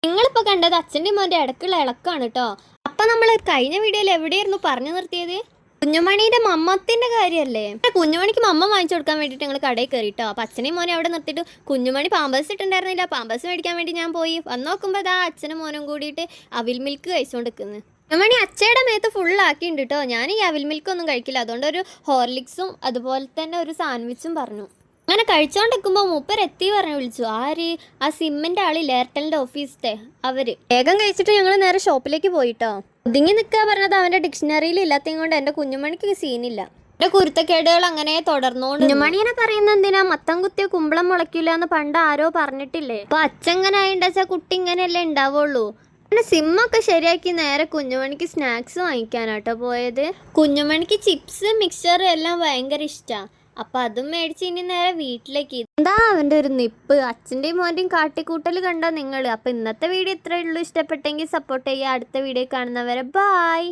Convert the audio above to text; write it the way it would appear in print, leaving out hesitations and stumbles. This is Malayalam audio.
നിങ്ങളിപ്പോ കണ്ടത് അച്ഛൻ്റെ മോൻ്റെ ഇടക്കുള്ള ഇളക്കാണ് കേട്ടോ. അപ്പൊ നമ്മൾ കഴിഞ്ഞ വീഡിയോയിൽ എവിടെയായിരുന്നു പറഞ്ഞു നിർത്തിയത്? കുഞ്ഞുമണിയുടെ മമ്മത്തിന്റെ കാര്യമല്ലേ? കുഞ്ഞുമണിക്ക് മമ്മ വാങ്ങിച്ചു കൊടുക്കാൻ വേണ്ടിയിട്ട് ഞങ്ങൾ കടയിൽ കയറിട്ടോ. അപ്പൊ അച്ഛനെയും മോനെ അവിടെ നിർത്തിയിട്ട് കുഞ്ഞുമണി പാമ്പേഴ്സ് ഇട്ടുണ്ടായിരുന്നില്ല. പാമ്പേഴ്സ് മേടിക്കാൻ വേണ്ടി ഞാൻ പോയി വന്ന് നോക്കുമ്പോൾ അതാ അച്ഛനും മോനും കൂടിയിട്ട് അവിൽ മിൽക്ക് കഴിച്ചുകൊണ്ട് നിൽക്കുന്നത്. കുഞ്ഞുമണി അച്ഛയുടെ മേത്ത് ഫുള്ളാക്കിയിട്ടുണ്ട് കേട്ടോ. ഞാൻ ഈ അവിൽ മിൽക്ക് ഒന്നും കഴിക്കില്ല, അതുകൊണ്ട് ഒരു ഹോർലിക്സും അതുപോലെ തന്നെ ഒരു സാൻഡ്വിച്ചും പറഞ്ഞു. അങ്ങനെ കഴിച്ചോണ്ടിരിക്കുമ്പോൾ മൂപ്പർ എത്തി പറഞ്ഞു വിളിച്ചു. ആര്? ആ സിമ്മിൻ്റെ ആളിൽ എയർടെലിൻ്റെ ഓഫീസത്തെ അവര്. വേഗം കഴിച്ചിട്ട് ഞങ്ങൾ നേരെ ഷോപ്പിലേക്ക് പോയിട്ടോ. ഒതുങ്ങി നിൽക്കുക പറഞ്ഞത് അവൻ്റെ ഡിക്ഷണറിയിൽ ഇല്ലാത്തതും കൊണ്ട് എൻ്റെ കുഞ്ഞുമണിക്ക് സീനില്ല. എൻ്റെ കുരുത്തക്കേടുകൾ അങ്ങനെ തുടർന്നുകൊണ്ട്. കുഞ്ഞുമണിനെ പറയുന്നത് എന്തിനാ? മത്തം കുത്തിയ കുമ്പളം മുളയ്ക്കില്ല എന്ന് പണ്ട് ആരോ പറഞ്ഞിട്ടില്ലേ? അപ്പൊ അച്ഛങ്ങനെ ആയിണ്ടാച്ചാൽ കുട്ടി ഇങ്ങനെയല്ലേ ഉണ്ടാവുള്ളൂ. പിന്നെ സിമ്മൊക്കെ ശരിയാക്കി നേരെ കുഞ്ഞുമണിക്ക് സ്നാക്സ് വാങ്ങിക്കാനാട്ടോ പോയത്. കുഞ്ഞുമണിക്ക് ചിപ്സ് മിക്സർ എല്ലാം ഭയങ്കര ഇഷ്ടമാണ്. അപ്പം അതും മേടിച്ച് ഇനി നേരെ വീട്ടിലേക്ക്. എന്താ അവൻ്റെ ഒരു നിപ്പ്! അച്ഛൻ്റെയും മോൻ്റെയും കാട്ടിക്കൂട്ടൽ കണ്ടോ നിങ്ങൾ? അപ്പം ഇന്നത്തെ വീഡിയോ ഇത്രയേ ഉള്ളൂ. ഇഷ്ടപ്പെട്ടെങ്കിൽ സപ്പോർട്ട് ചെയ്യുക. അടുത്ത വീഡിയോ കാണുന്നവരെ ബായ്.